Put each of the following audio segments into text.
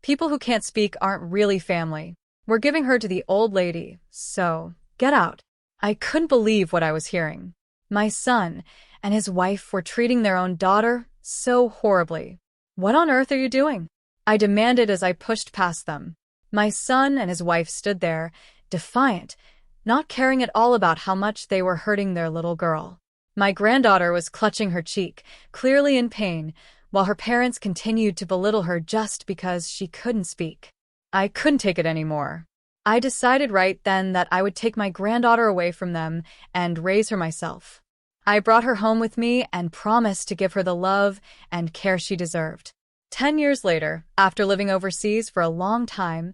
People who can't speak aren't really family. We're giving her to the old lady, so get out." I couldn't believe what I was hearing. My son and his wife were treating their own daughter so horribly. "What on earth are you doing?" I demanded as I pushed past them. My son and his wife stood there, defiant, not caring at all about how much they were hurting their little girl. My granddaughter was clutching her cheek, clearly in pain, while her parents continued to belittle her just because she couldn't speak. I couldn't take it anymore. I decided right then that I would take my granddaughter away from them and raise her myself. I brought her home with me and promised to give her the love and care she deserved. 10 years later, after living overseas for a long time,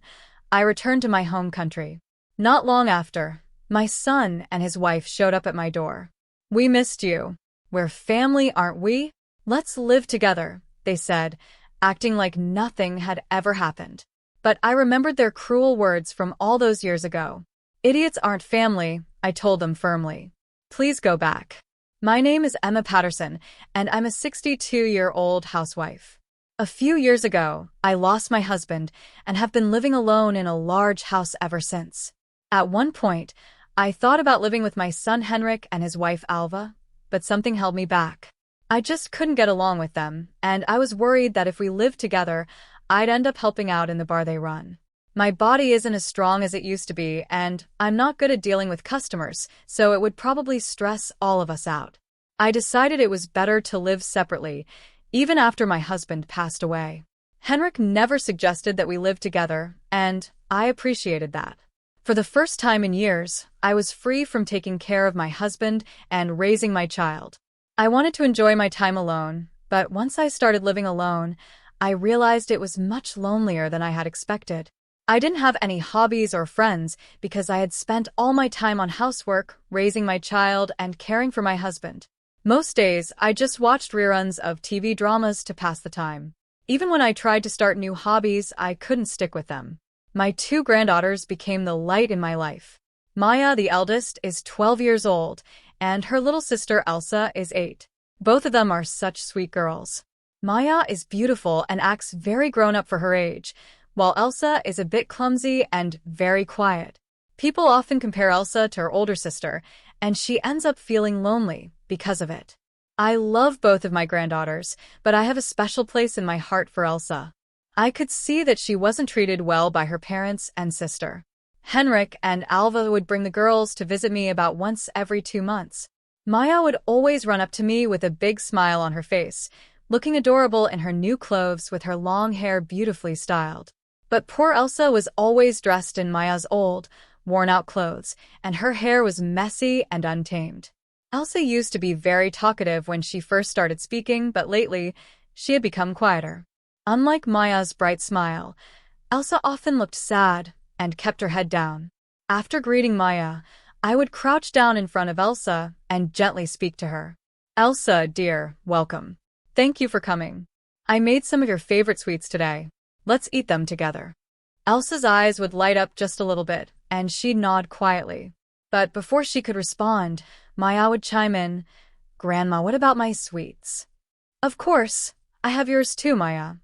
I returned to my home country. Not long after, my son and his wife showed up at my door. "We missed you. We're family, aren't we? Let's live together," they said, acting like nothing had ever happened. But I remembered their cruel words from all those years ago. "Idiots aren't family," I told them firmly. "Please go back." My name is Emma Patterson, and I'm a 62-year-old housewife. A few years ago, I lost my husband and have been living alone in a large house ever since. At one point, I thought about living with my son Henrik and his wife Alva, but something held me back. I just couldn't get along with them, and I was worried that if we lived together, I'd end up helping out in the bar they run. My body isn't as strong as it used to be, and I'm not good at dealing with customers, so it would probably stress all of us out. I decided it was better to live separately, even after my husband passed away. Henrik never suggested that we live together, and I appreciated that. For the first time in years, I was free from taking care of my husband and raising my child. I wanted to enjoy my time alone, but once I started living alone, I realized it was much lonelier than I had expected. I didn't have any hobbies or friends because I had spent all my time on housework, raising my child, and caring for my husband. Most days, I just watched reruns of TV dramas to pass the time. Even when I tried to start new hobbies, I couldn't stick with them. My two granddaughters became the light in my life. Maya, the eldest, is 12 years old, and her little sister Elsa is 8. Both of them are such sweet girls. Maya is beautiful and acts very grown-up for her age, while Elsa is a bit clumsy and very quiet. People often compare Elsa to her older sister, and she ends up feeling lonely because of it. I love both of my granddaughters, but I have a special place in my heart for Elsa. I could see that she wasn't treated well by her parents and sister. Henrik and Alva would bring the girls to visit me about once every 2 months. Maya would always run up to me with a big smile on her face, looking adorable in her new clothes with her long hair beautifully styled. But poor Elsa was always dressed in Maya's old, worn-out clothes, and her hair was messy and untamed. Elsa used to be very talkative when she first started speaking, but lately, she had become quieter. Unlike Maya's bright smile, Elsa often looked sad and kept her head down. After greeting Maya, I would crouch down in front of Elsa and gently speak to her. "Elsa, dear, welcome. Thank you for coming. I made some of your favorite sweets today. Let's eat them together." Elsa's eyes would light up just a little bit, and she'd nod quietly. But before she could respond, Maya would chime in, "Grandma, what about my sweets?" "Of course, I have yours too, Maya,"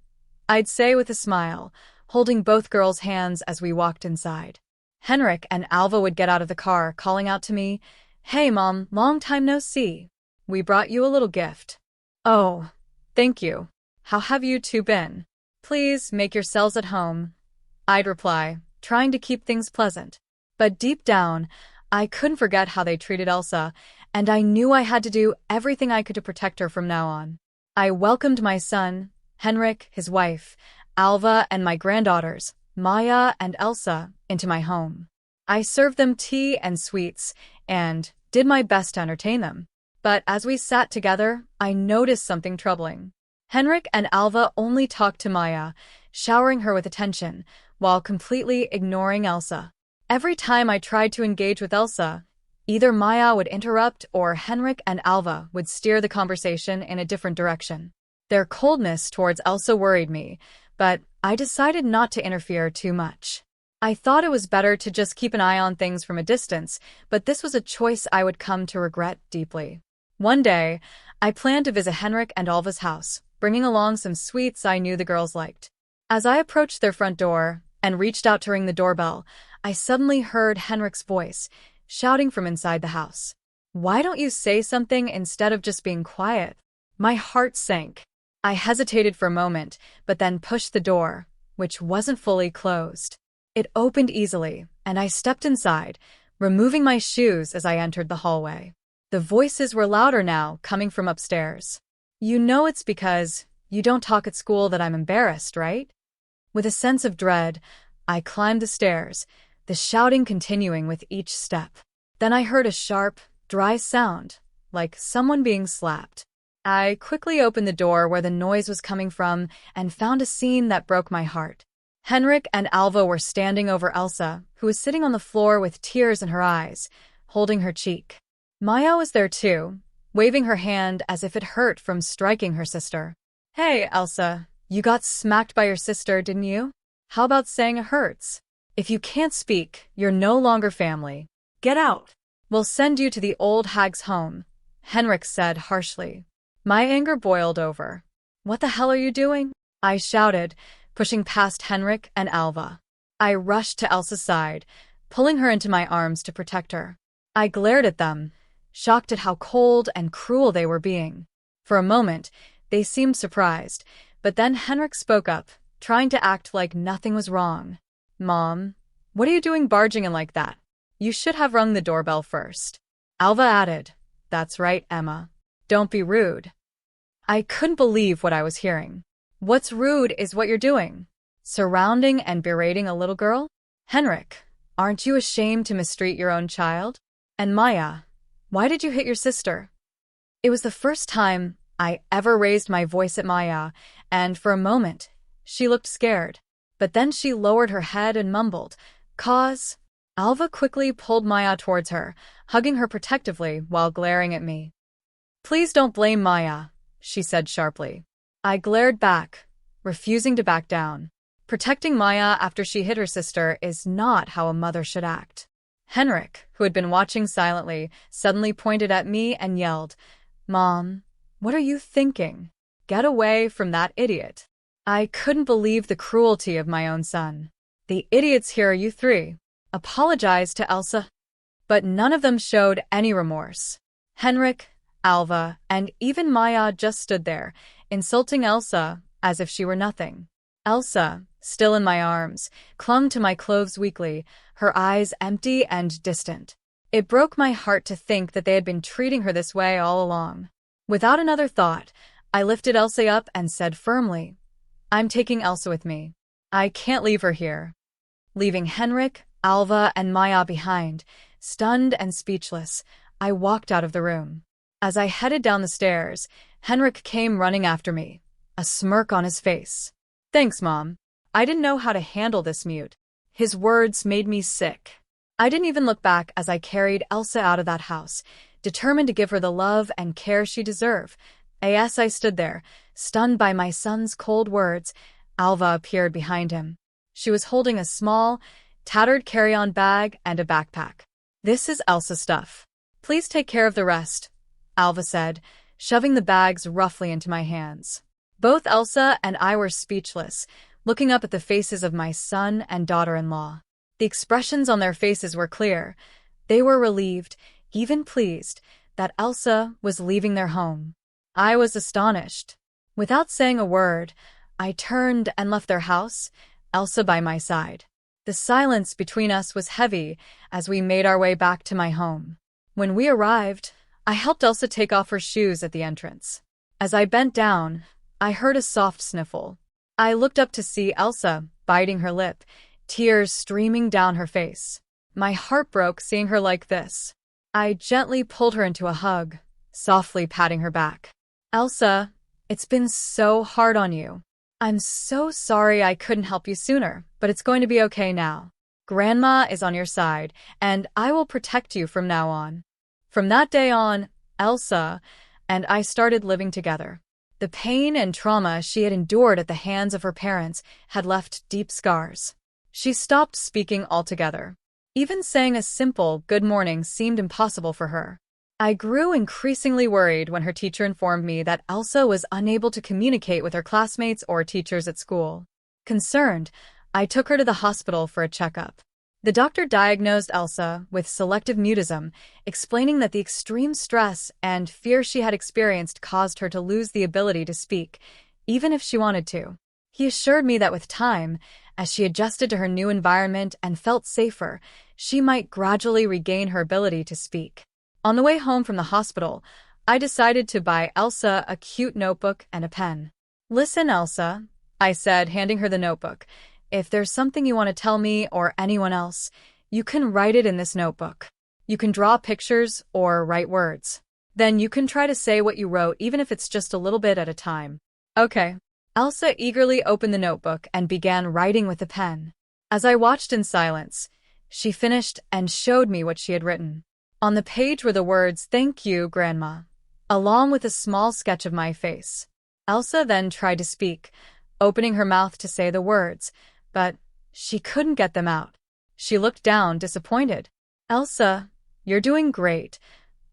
I'd say with a smile, holding both girls' hands as we walked inside. Henrik and Alva would get out of the car, calling out to me, "Hey, Mom, long time no see. We brought you a little gift." "Oh, thank you. How have you two been?" "Please make yourselves at home," I'd reply, trying to keep things pleasant. But deep down, I couldn't forget how they treated Elsa, and I knew I had to do everything I could to protect her from now on. I welcomed my son, Henrik, his wife, Alva, and my granddaughters, Maya and Elsa, into my home. I served them tea and sweets, and did my best to entertain them. But as we sat together, I noticed something troubling. Henrik and Alva only talked to Maya, showering her with attention, while completely ignoring Elsa. Every time I tried to engage with Elsa, either Maya would interrupt or Henrik and Alva would steer the conversation in a different direction. Their coldness towards Elsa worried me, but I decided not to interfere too much. I thought it was better to just keep an eye on things from a distance, but this was a choice I would come to regret deeply. One day, I planned to visit Henrik and Alva's house, bringing along some sweets I knew the girls liked. As I approached their front door and reached out to ring the doorbell, I suddenly heard Henrik's voice, shouting from inside the house. "Why don't you say something instead of just being quiet?" My heart sank. I hesitated for a moment, but then pushed the door, which wasn't fully closed. It opened easily, and I stepped inside, removing my shoes as I entered the hallway. The voices were louder now, coming from upstairs. "You know it's because you don't talk at school that I'm embarrassed, right?" With a sense of dread, I climbed the stairs, the shouting continuing with each step. Then I heard a sharp, dry sound, like someone being slapped. I quickly opened the door where the noise was coming from and found a scene that broke my heart. Henrik and Alva were standing over Elsa, who was sitting on the floor with tears in her eyes, holding her cheek. Maya was there too, waving her hand as if it hurt from striking her sister. "Hey, Elsa, you got smacked by your sister, didn't you? How about saying it hurts? If you can't speak, you're no longer family. Get out. We'll send you to the old hag's home," Henrik said harshly. My anger boiled over. "What the hell are you doing?" I shouted, pushing past Henrik and Alva. I rushed to Elsa's side, pulling her into my arms to protect her. I glared at them, shocked at how cold and cruel they were being. For a moment, they seemed surprised, but then Henrik spoke up, trying to act like nothing was wrong. "Mom, what are you doing barging in like that? You should have rung the doorbell first." Alva added, "That's right, Emma. Don't be rude." I couldn't believe what I was hearing. What's rude is what you're doing. Surrounding and berating a little girl? Henrik, aren't you ashamed to mistreat your own child? And Maya, why did you hit your sister? It was the first time I ever raised my voice at Maya, and for a moment, she looked scared. But then she lowered her head and mumbled, "Cause?" Alva quickly pulled Maya towards her, hugging her protectively while glaring at me. "Please don't blame Maya," she said sharply. I glared back, refusing to back down. Protecting Maya after she hit her sister is not how a mother should act. Henrik, who had been watching silently, suddenly pointed at me and yelled, "Mom, what are you thinking? Get away from that idiot." I couldn't believe the cruelty of my own son. "The idiots here are you three. Apologize to Elsa." But none of them showed any remorse. Henrik, Alva, and even Maya just stood there, insulting Elsa as if she were nothing. Elsa, still in my arms, clung to my clothes weakly, her eyes empty and distant. It broke my heart to think that they had been treating her this way all along. Without another thought, I lifted Elsa up and said firmly, "I'm taking Elsa with me. I can't leave her here." Leaving Henrik, Alva, and Maya behind, stunned and speechless, I walked out of the room. As I headed down the stairs, Henrik came running after me, a smirk on his face. "Thanks, Mom. I didn't know how to handle this mute." His words made me sick. I didn't even look back as I carried Elsa out of that house, determined to give her the love and care she deserved. As I stood there, stunned by my son's cold words, Alva appeared behind him. She was holding a small, tattered carry-on bag and a backpack. "This is Elsa's stuff. Please take care of the rest," Alva said, shoving the bags roughly into my hands. Both Elsa and I were speechless, looking up at the faces of my son and daughter-in-law. The expressions on their faces were clear. They were relieved, even pleased, that Elsa was leaving their home. I was astonished. Without saying a word, I turned and left their house, Elsa by my side. The silence between us was heavy as we made our way back to my home. When we arrived, I helped Elsa take off her shoes at the entrance. As I bent down, I heard a soft sniffle. I looked up to see Elsa biting her lip, tears streaming down her face. My heart broke seeing her like this. I gently pulled her into a hug, softly patting her back. "Elsa, it's been so hard on you. I'm so sorry I couldn't help you sooner, but it's going to be okay now. Grandma is on your side, and I will protect you from now on." From that day on, Elsa and I started living together. The pain and trauma she had endured at the hands of her parents had left deep scars. She stopped speaking altogether. Even saying a simple good morning seemed impossible for her. I grew increasingly worried when her teacher informed me that Elsa was unable to communicate with her classmates or teachers at school. Concerned, I took her to the hospital for a checkup. The doctor diagnosed Elsa with selective mutism, explaining that the extreme stress and fear she had experienced caused her to lose the ability to speak, even if she wanted to. He assured me that with time, as she adjusted to her new environment and felt safer, she might gradually regain her ability to speak. On the way home from the hospital, I decided to buy Elsa a cute notebook and a pen. "Listen, Elsa," I said, handing her the notebook. "If there's something you want to tell me or anyone else, you can write it in this notebook. You can draw pictures or write words. Then you can try to say what you wrote, even if it's just a little bit at a time." "Okay." Elsa eagerly opened the notebook and began writing with the pen. As I watched in silence, she finished and showed me what she had written. On the page were the words, "Thank you, Grandma," along with a small sketch of my face. Elsa then tried to speak, opening her mouth to say the words, but she couldn't get them out. She looked down, disappointed. "Elsa, you're doing great,"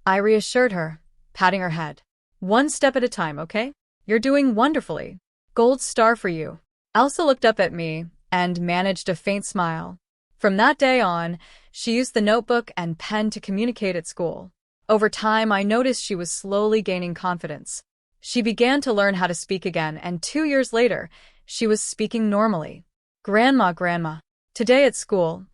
I reassured her, patting her head. "One step at a time, okay? You're doing wonderfully. Gold star for you." Elsa looked up at me and managed a faint smile. From that day on, she used the notebook and pen to communicate at school. Over time, I noticed she was slowly gaining confidence. She began to learn how to speak again, and 2 years later, she was speaking normally. Grandma. Today at school,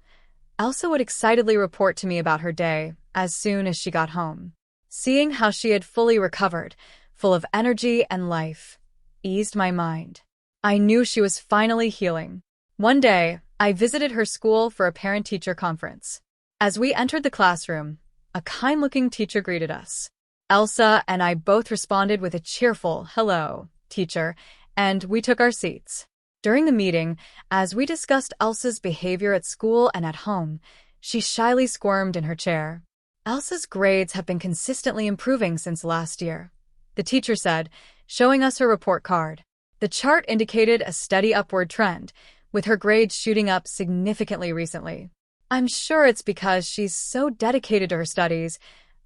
Elsa would excitedly report to me about her day as soon as she got home. Seeing how she had fully recovered, full of energy and life, eased my mind. I knew she was finally healing. One day, I visited her school for a parent-teacher conference. As we entered the classroom, a kind-looking teacher greeted us. Elsa and I both responded with a cheerful, "Hello, teacher," and we took our seats. During the meeting, as we discussed Elsa's behavior at school and at home, she shyly squirmed in her chair. "Elsa's grades have been consistently improving since last year," the teacher said, showing us her report card. The chart indicated a steady upward trend, with her grades shooting up significantly recently. "I'm sure it's because she's so dedicated to her studies,"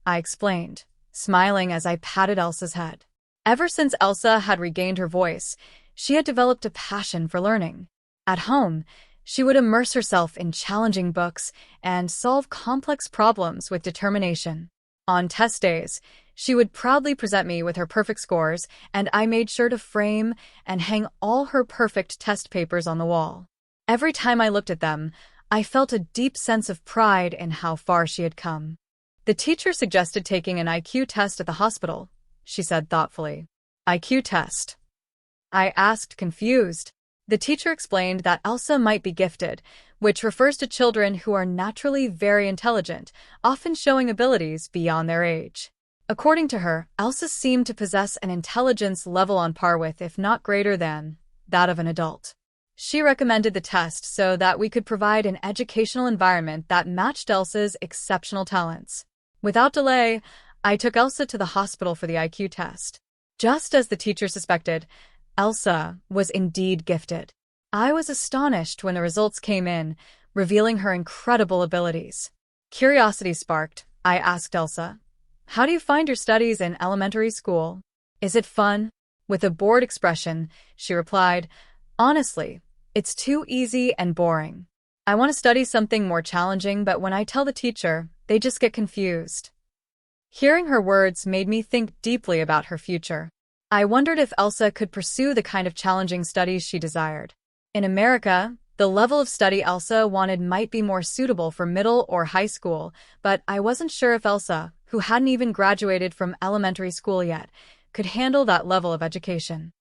I explained, smiling as I patted Elsa's head. Ever since Elsa had regained her voice, she had developed a passion for learning. At home, she would immerse herself in challenging books and solve complex problems with determination. On test days, she would proudly present me with her perfect scores, and I made sure to frame and hang all her perfect test papers on the wall. Every time I looked at them, I felt a deep sense of pride in how far she had come. "The teacher suggested taking an IQ test at the hospital," she said thoughtfully. "IQ test?" I asked, confused. The teacher explained that Elsa might be gifted, which refers to children who are naturally very intelligent, often showing abilities beyond their age. According to her, Elsa seemed to possess an intelligence level on par with, if not greater than, that of an adult. She recommended the test so that we could provide an educational environment that matched Elsa's exceptional talents. Without delay, I took Elsa to the hospital for the IQ test. Just as the teacher suspected, Elsa was indeed gifted. I was astonished when the results came in, revealing her incredible abilities. Curiosity sparked, I asked Elsa, "How do you find your studies in elementary school? Is it fun?" With a bored expression, she replied, "Honestly, it's too easy and boring. I want to study something more challenging, but when I tell the teacher, they just get confused." Hearing her words made me think deeply about her future. I wondered if Elsa could pursue the kind of challenging studies she desired. In America, the level of study Elsa wanted might be more suitable for middle or high school, but I wasn't sure if Elsa, who hadn't even graduated from elementary school yet, could handle that level of education.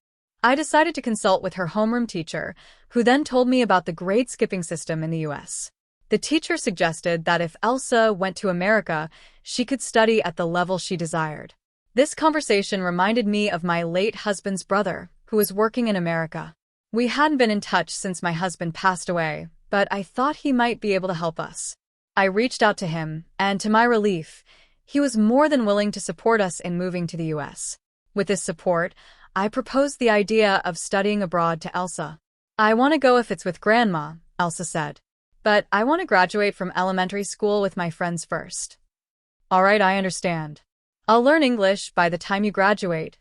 I decided to consult with her homeroom teacher, who then told me about the grade skipping system in the US. The teacher suggested that if Elsa went to America, she could study at the level she desired. This conversation reminded me of my late husband's brother, who was working in America. We hadn't been in touch since my husband passed away, but I thought he might be able to help us. I reached out to him, and to my relief, he was more than willing to support us in moving to the US. With this support, I proposed the idea of studying abroad to Elsa. "I want to go if it's with Grandma," Elsa said. "But I want to graduate from elementary school with my friends first." "All right, I understand. I'll learn English by the time you graduate,"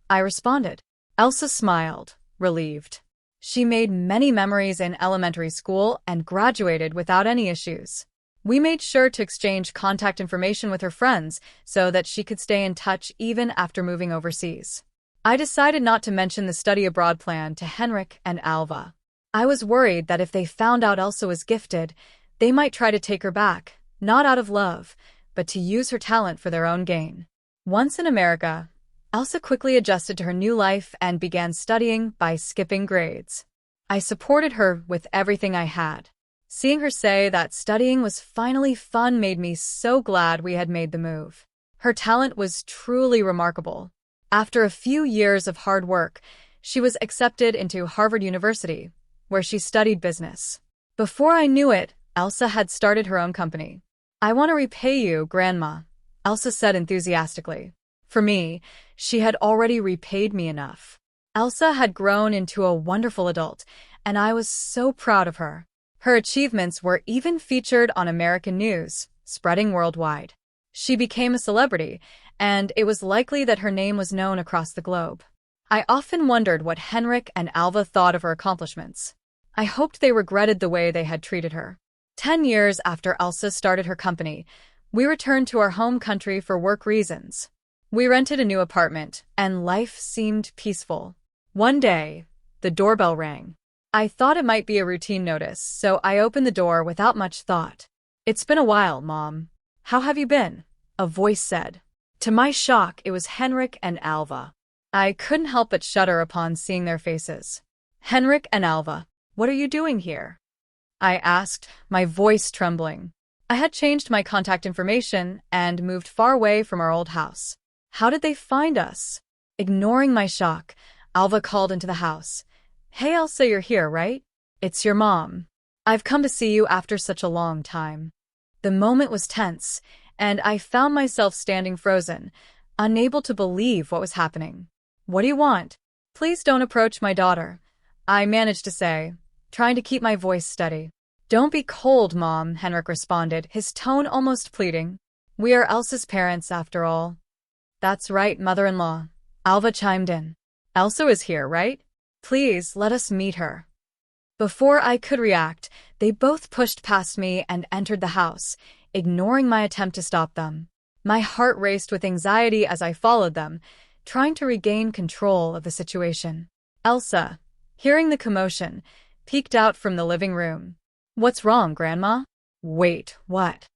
I responded. Elsa smiled, relieved. She made many memories in elementary school and graduated without any issues. We made sure to exchange contact information with her friends so that she could stay in touch even after moving overseas. I decided not to mention the study abroad plan to Henrik and Alva. I was worried that if they found out Elsa was gifted, they might try to take her back, not out of love, but to use her talent for their own gain. Once in America, Elsa quickly adjusted to her new life and began studying by skipping grades. I supported her with everything I had. Seeing her say that studying was finally fun made me so glad we had made the move. Her talent was truly remarkable. After a few years of hard work, she was accepted into Harvard University, where she studied business. Before I knew it, Elsa had started her own company. "I want to repay you, Grandma," Elsa said enthusiastically. For me, she had already repaid me enough. Elsa had grown into a wonderful adult, and I was so proud of her. Her achievements were even featured on American news, spreading worldwide. She became a celebrity, and it was likely that her name was known across the globe. I often wondered what Henrik and Alva thought of her accomplishments. I hoped they regretted the way they had treated her. 10 years after Elsa started her company, we returned to our home country for work reasons. We rented a new apartment, and life seemed peaceful. One day, the doorbell rang. I thought it might be a routine notice, so I opened the door without much thought. "It's been a while, Mom. How have you been?" a voice said. To my shock, it was Henrik and Alva. I couldn't help but shudder upon seeing their faces. "Henrik and Alva, what are you doing here?" I asked, my voice trembling. I had changed my contact information and moved far away from our old house. How did they find us? Ignoring my shock, Alva called into the house. "Hey Elsa, you're here, right? It's your mom. I've come to see you after such a long time." The moment was tense, and I found myself standing frozen, unable to believe what was happening. "What do you want?" "Please don't approach my daughter," I managed to say, trying to keep my voice steady. "Don't be cold, Mom," Henrik responded, his tone almost pleading. "We are Elsa's parents, after all." "That's right, mother-in-law," Alva chimed in. "Elsa is here, right? Please, let us meet her." Before I could react, they both pushed past me and entered the house, ignoring my attempt to stop them. My heart raced with anxiety as I followed them, trying to regain control of the situation. Elsa, hearing the commotion, peeked out from the living room. "What's wrong, Grandma?" "Wait, what?"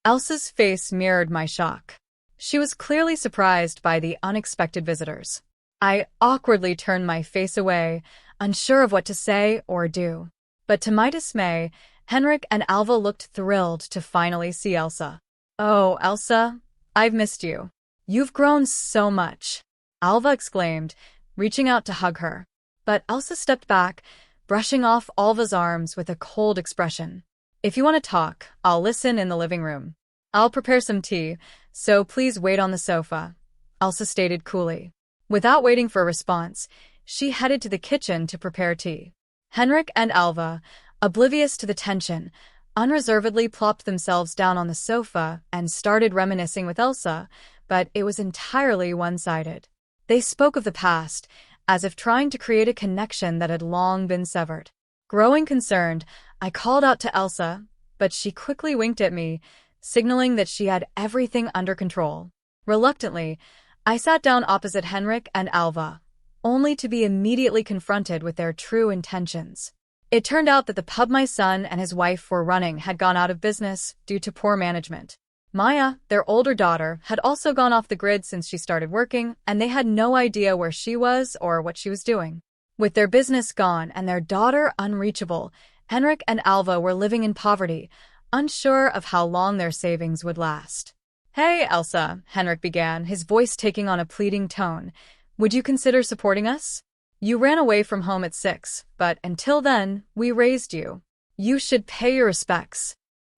Elsa's face mirrored my shock. She was clearly surprised by the unexpected visitors. I awkwardly turned my face away, unsure of what to say or do. But to my dismay, Henrik and Alva looked thrilled to finally see Elsa. "Oh, Elsa, I've missed you. You've grown so much," Alva exclaimed, reaching out to hug her. But Elsa stepped back, brushing off Alva's arms with a cold expression. "If you want to talk, I'll listen in the living room. I'll prepare some tea, so please wait on the sofa," Elsa stated coolly. Without waiting for a response, she headed to the kitchen to prepare tea. Henrik and Alva, oblivious to the tension, unreservedly plopped themselves down on the sofa and started reminiscing with Elsa, but it was entirely one-sided. They spoke of the past, as if trying to create a connection that had long been severed. Growing concerned, I called out to Elsa, but she quickly winked at me, signaling that she had everything under control. Reluctantly, I sat down opposite Henrik and Alva, only to be immediately confronted with their true intentions. It turned out that the pub my son and his wife were running had gone out of business due to poor management. Maya, their older daughter, had also gone off the grid since she started working, and they had no idea where she was or what she was doing. With their business gone and their daughter unreachable, Henrik and Alva were living in poverty, unsure of how long their savings would last. "Hey, Elsa," Henrik began, his voice taking on a pleading tone. "Would you consider supporting us? You ran away from home at 6, but until then, we raised you. You should pay your respects,"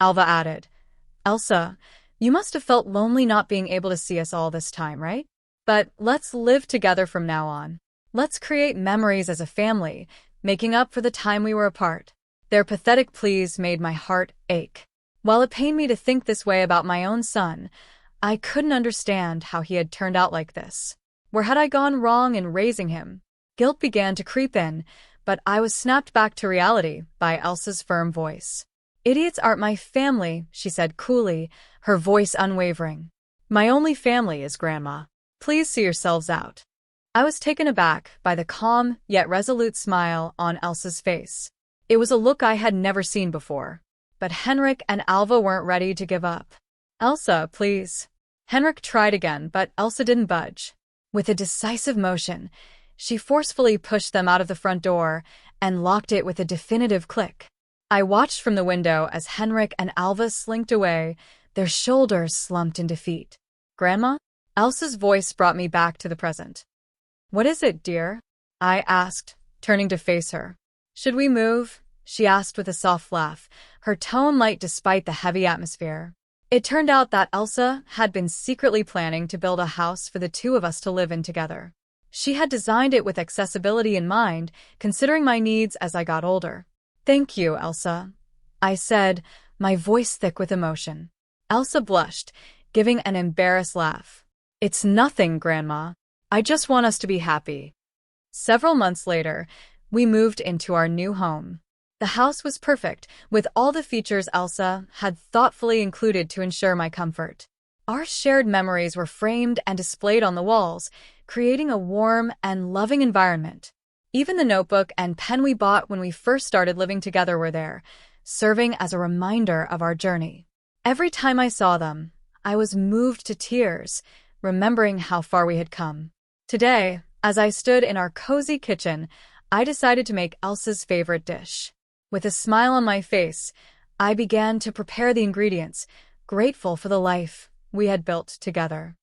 Alva added. "Elsa, you must have felt lonely not being able to see us all this time, right? But let's live together from now on. Let's create memories as a family, making up for the time we were apart." Their pathetic pleas made my heart ache. While it pained me to think this way about my own son, I couldn't understand how he had turned out like this. Where had I gone wrong in raising him? Guilt began to creep in, but I was snapped back to reality by Elsa's firm voice. "Idiots aren't my family," she said coolly, her voice unwavering. "My only family is Grandma. Please see yourselves out." I was taken aback by the calm yet resolute smile on Elsa's face. It was a look I had never seen before. But Henrik and Alva weren't ready to give up. "Elsa, please." Henrik tried again, but Elsa didn't budge. With a decisive motion, she forcefully pushed them out of the front door and locked it with a definitive click. I watched from the window as Henrik and Alva slinked away, their shoulders slumped in defeat. "Grandma?" Elsa's voice brought me back to the present. "What is it, dear?" I asked, turning to face her. "Should we move?" she asked with a soft laugh, her tone light despite the heavy atmosphere. It turned out that Elsa had been secretly planning to build a house for the two of us to live in together. She had designed it with accessibility in mind, considering my needs as I got older. "Thank you, Elsa," I said, my voice thick with emotion. Elsa blushed, giving an embarrassed laugh. "It's nothing, Grandma. I just want us to be happy." Several months later, we moved into our new home. The house was perfect, with all the features Elsa had thoughtfully included to ensure my comfort. Our shared memories were framed and displayed on the walls, creating a warm and loving environment. Even the notebook and pen we bought when we first started living together were there, serving as a reminder of our journey. Every time I saw them, I was moved to tears, remembering how far we had come. Today, as I stood in our cozy kitchen, I decided to make Elsa's favorite dish. With a smile on my face, I began to prepare the ingredients, grateful for the life we had built together.